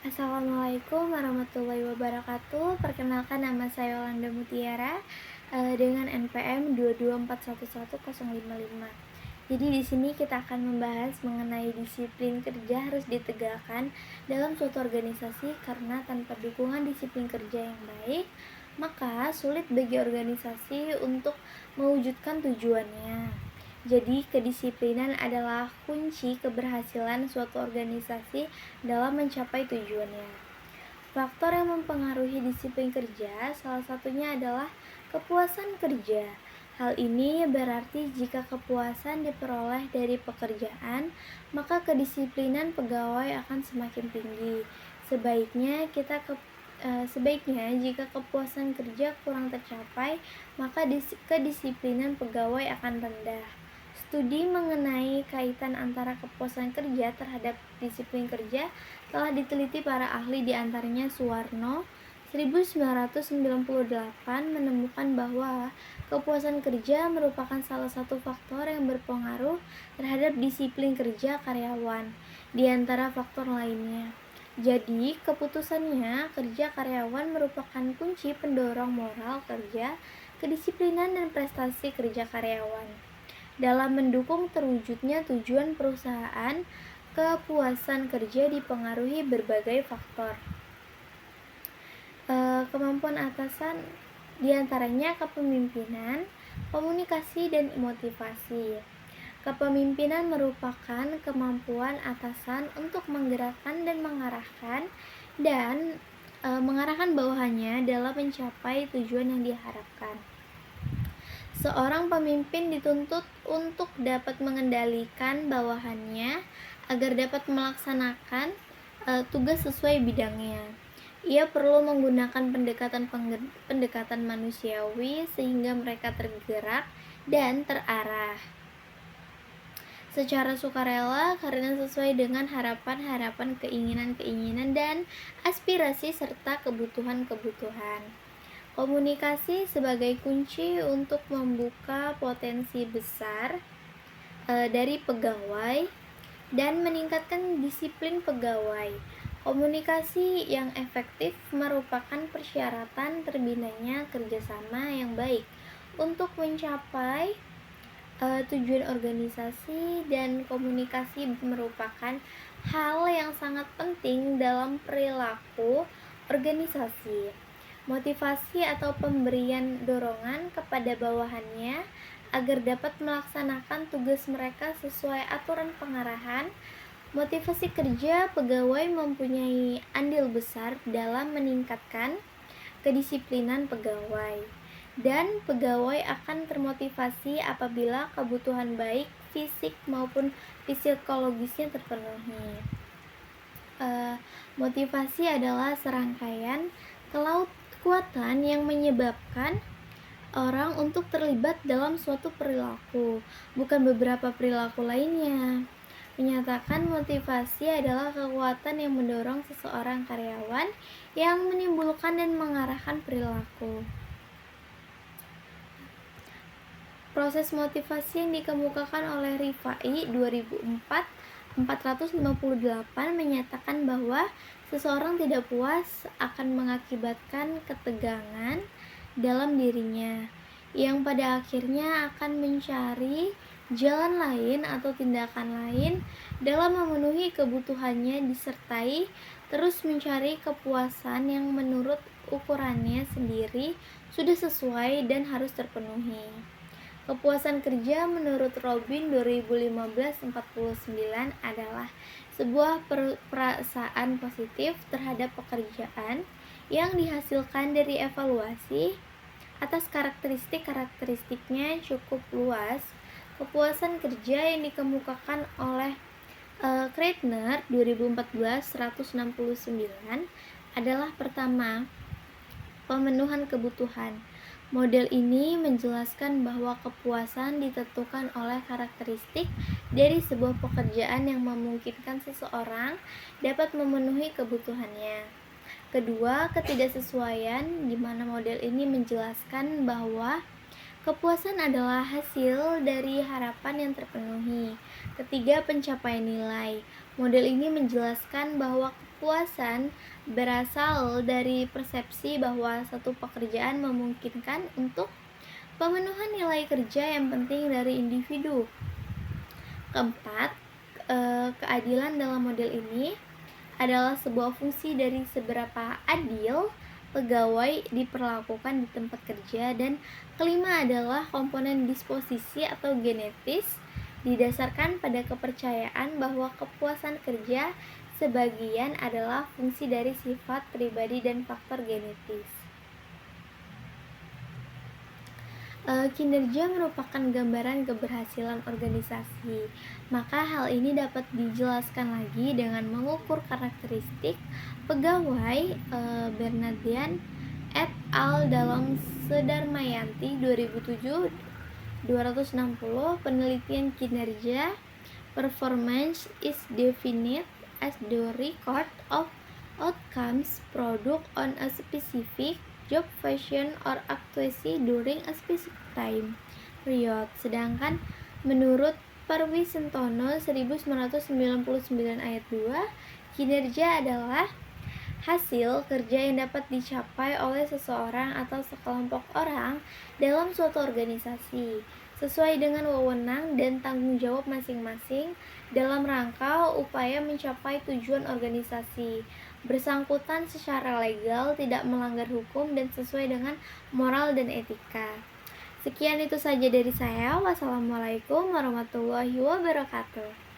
Assalamualaikum warahmatullahi wabarakatuh. Perkenalkan nama saya Yolanda Mutiara dengan NPM 224111055. Jadi di sini kita akan membahas mengenai disiplin kerja harus ditegakkan dalam suatu organisasi karena tanpa dukungan disiplin kerja yang baik, maka sulit bagi organisasi untuk mewujudkan tujuannya. Jadi, kedisiplinan adalah kunci keberhasilan suatu organisasi dalam mencapai tujuannya. Faktor yang mempengaruhi disiplin kerja salah satunya adalah kepuasan kerja. Hal ini berarti jika kepuasan diperoleh dari pekerjaan, maka kedisiplinan pegawai akan semakin tinggi. Sebaiknya jika kepuasan kerja kurang tercapai, maka kedisiplinan pegawai akan rendah. Studi mengenai kaitan antara kepuasan kerja terhadap disiplin kerja telah diteliti para ahli, di antaranya Suwarno 1998 menemukan bahwa kepuasan kerja merupakan salah satu faktor yang berpengaruh terhadap disiplin kerja karyawan di antara faktor lainnya. Jadi, keputusannya kerja karyawan merupakan kunci pendorong moral kerja, kedisiplinan, dan prestasi kerja karyawan. Dalam mendukung terwujudnya tujuan perusahaan, kepuasan kerja dipengaruhi berbagai faktor. Kemampuan atasan diantaranya kepemimpinan, komunikasi, dan motivasi. Kepemimpinan merupakan kemampuan atasan untuk menggerakkan dan mengarahkan bawahannya dalam mencapai tujuan yang diharapkan. Seorang pemimpin dituntut untuk dapat mengendalikan bawahannya agar dapat melaksanakan tugas sesuai bidangnya. Ia perlu menggunakan pendekatan manusiawi sehingga mereka tergerak dan terarah secara sukarela karena sesuai dengan harapan-harapan, keinginan-keinginan, dan aspirasi serta kebutuhan-kebutuhan. Komunikasi sebagai kunci untuk membuka potensi besar dari pegawai dan meningkatkan disiplin pegawai. Komunikasi yang efektif merupakan persyaratan terbinanya kerjasama yang baik untuk mencapai tujuan organisasi, dan komunikasi merupakan hal yang sangat penting dalam perilaku organisasi. Motivasi atau pemberian dorongan kepada bawahannya agar dapat melaksanakan tugas mereka sesuai aturan pengarahan. Motivasi kerja pegawai mempunyai andil besar dalam meningkatkan kedisiplinan pegawai, dan pegawai akan termotivasi apabila kebutuhan baik fisik maupun psikologisnya terpenuhi. Motivasi adalah serangkaian kekuatan yang menyebabkan orang untuk terlibat dalam suatu perilaku, bukan beberapa perilaku lainnya. Menyatakan motivasi adalah kekuatan yang mendorong seseorang karyawan yang menimbulkan dan mengarahkan perilaku. Proses motivasi yang dikemukakan oleh Rifai 458 menyatakan bahwa seseorang tidak puas akan mengakibatkan ketegangan dalam dirinya, yang pada akhirnya akan mencari jalan lain atau tindakan lain dalam memenuhi kebutuhannya, disertai terus mencari kepuasan yang menurut ukurannya sendiri sudah sesuai dan harus terpenuhi. Kepuasan kerja menurut Robin 2015-49 adalah sebuah perasaan positif terhadap pekerjaan yang dihasilkan dari evaluasi atas karakteristiknya cukup luas. Kepuasan kerja yang dikemukakan oleh Kreitner 2014-169 adalah pertama, pemenuhan kebutuhan. Model ini menjelaskan bahwa kepuasan ditentukan oleh karakteristik dari sebuah pekerjaan yang memungkinkan seseorang dapat memenuhi kebutuhannya. Kedua, ketidaksesuaian, di mana model ini menjelaskan bahwa Kepuasan adalah hasil dari harapan yang terpenuhi. Ketiga, pencapaian nilai. Model ini menjelaskan bahwa kepuasan berasal dari persepsi bahwa satu pekerjaan memungkinkan untuk pemenuhan nilai kerja yang penting dari individu. Keempat, keadilan dalam model ini adalah sebuah fungsi dari seberapa adil pegawai diperlakukan di tempat kerja. Dan kelima adalah komponen disposisi atau genetis, didasarkan pada kepercayaan bahwa kepuasan kerja sebagian adalah fungsi dari sifat pribadi dan faktor genetis. Kinerja merupakan gambaran keberhasilan organisasi. Maka hal ini dapat dijelaskan lagi dengan mengukur karakteristik pegawai. Bernardian et al. Dalam Sudarmayanti 2007 260, penelitian kinerja performance is defined as the record of outcomes product on a specific job function or activity during a specific time period. Sedangkan menurut Parwisentono 1999 ayat 2, kinerja adalah hasil kerja yang dapat dicapai oleh seseorang atau sekelompok orang dalam suatu organisasi sesuai dengan wewenang dan tanggung jawab masing-masing dalam rangka upaya mencapai tujuan organisasi, bersangkutan secara legal, tidak melanggar hukum, dan sesuai dengan moral dan etika. Sekian itu saja dari saya. Wassalamualaikum warahmatullahi wabarakatuh.